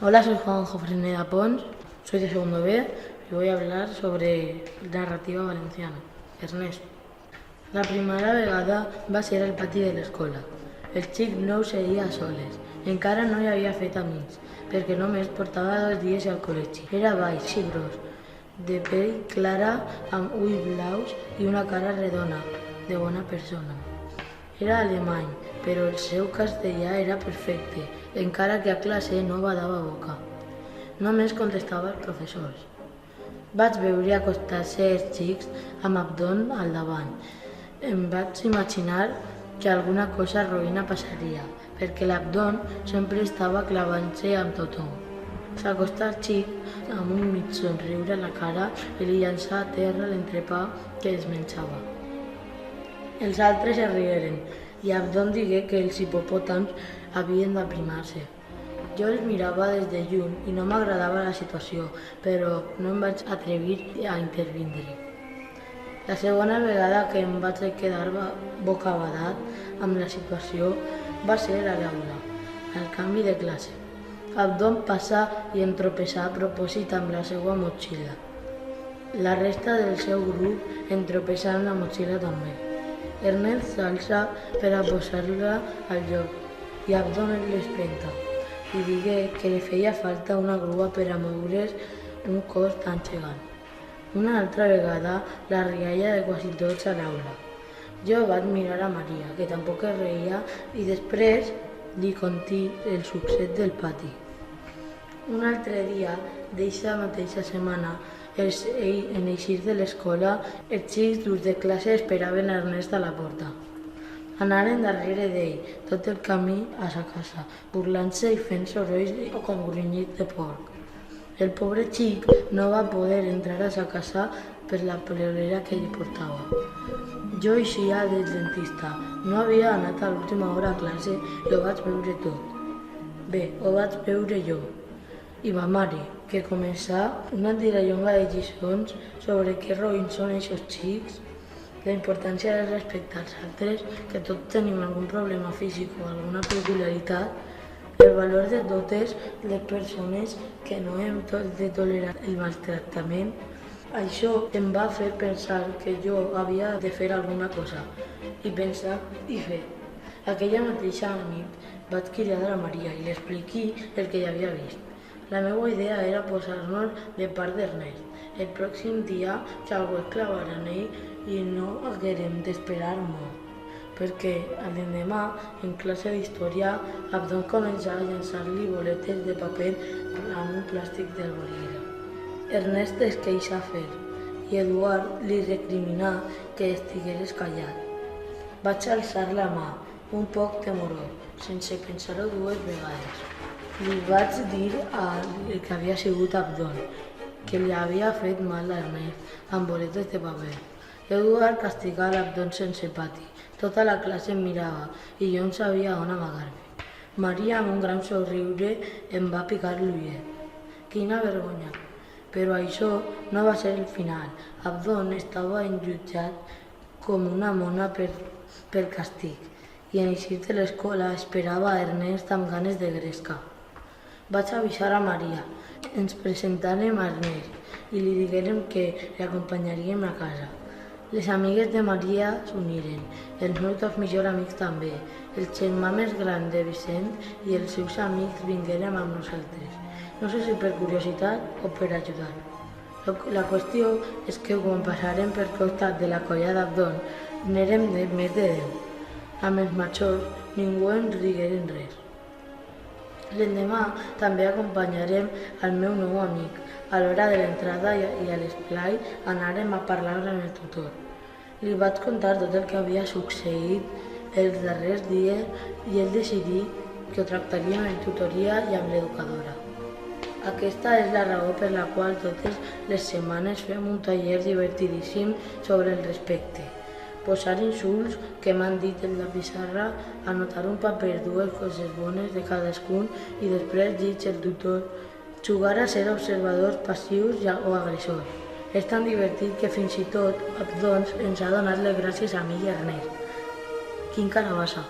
Hola, soy Juanjo Fresneda Pons, soy de segundo B y voy a hablar sobre narrativa valenciana. Ernest. La primera vegada va ser al pati de l'escola. El xic no ho seia a soles. Encara no hi havia fet amics, perquè només portava 2 dies al col·legi. Era baix i gros, de pell clara, amb ulls blaus i una cara redona, de bona persona. Era alemany, però el seu castellà era perfecte, encara que a classe no badava boca. Només contestava als professors. Vaig veure acostar-se els xics amb Abdon al davant. Em vaig imaginar que alguna cosa roïna passaria, perquè l'Abdon sempre estava clavant-se amb tothom. S'acostà al xic amb un mig somriure a la cara i li llançà a terra l'entrepà que es menjava. Els altres es rieren i Abdon digué que els hipopòtams havien d'aprimar-se. Jo els mirava des de lluny i no m'agradava la situació, però no em vaig atrevir a intervindre. La segona vegada que em vaig quedar bocabadat amb la situació va ser a l'aula, al canvi de classe. Abdon passà i em tropeçà a propòsit amb la seva motxilla. La resta del seu grup em tropeçà amb la motxilla també. Ernest s'alça per a posar-la al lloc i Abdon l'espenta i digué que li feia falta una grua per a moure's un cos tan gegant. Una altra vegada la rialla de quasi tots a l'aula. Jo vaig mirar a Maria, que tampoc es reia, i després li conté el succés del pati. Un altre dia d'eixa mateixa setmana, en eixir de l'escola, els xics durs de classe esperaven Ernest a la porta. Anaren darrere d'ell tot el camí a sa casa, burlant-se i fent sorolls com grunyits de porc. El pobre xic no va poder entrar a sa casa per la plorera que li portava. Jo eixia del dentista, no havia anat a l'última hora a classe i ho vaig veure tot. Bé, ho vaig veure jo. I ma mare, que començà una tirallonga de lliçons sobre què roïns són aquests xics, la importància de respectar els altres, que tots tenim algun problema físic o alguna peculiaritat, el valor de totes les persones que no hem de tolerar el maltractament. Això em va fer pensar que jo havia de fer alguna cosa, i pensar i fer. Aquella mateixa nit vaig cridar a la Maria i li expliqué el que hi havia vist. La meva idea era posar-nos de part d'Ernest. El pròxim dia que algú es clavarà en ell i no haguérem d'esperar molt. Perquè l'endemà, en classe d'història, Abdon començà a llançar-li boletes de paper amb un plàstic del bolígraf. Ernest es queixà fer i Eduard li recriminà que estigués callat. Vaig alçar la mà, un poc temorós, sense pensar-ho 2 vegades. Li vaig dir que havia sigut Abdon, que li havia fet mal a Ernest amb boletes de paper. Eduard castigà l'Abdon sense pati. Tota la classe em mirava i jo no sabia on amagar-me. Maria, amb un gran somriure, em va picar l'ullet. Quina vergonya! Però això no va ser el final. Abdon estava enjutjat com una mona per càstig i en eixir de l'escola esperava a Ernest amb ganes de gresca. Vaig avisar a Maria. Ens presentàrem a Ernest i li diguérem que l'acompanyaríem a casa. Les amigues de Maria s'uniren, els meus 2 millors amics també. El germà més gran de Vicent i els seus amics vingueren amb nosaltres. No sé si per curiositat o per ajudar. La qüestió és que quan passàrem per costat de la colla d'Abdon, n'érem de més de 10. Amb els majors, ningú ens digueren res. L'endemà també acompanyarem al meu nou amic. A l'hora de l'entrada i a l'esplai anàrem a parlar amb el tutor. Li vaig contar tot el que havia succeït els darrers dies i ell decidí que ho tractaríem en tutoria i amb l'educadora. Aquesta és la raó per la qual totes les setmanes fem un taller divertidíssim sobre el respecte. Posar insults que m'han dit en la pissarra, anotar un paper 2 coses bones de cadascun i després dir el tutor, jugar a ser observadors passius o agressors. És tan divertit que fins i tot Abdon ens ha donat les gràcies a mi i a Ernest. Quin carabassa!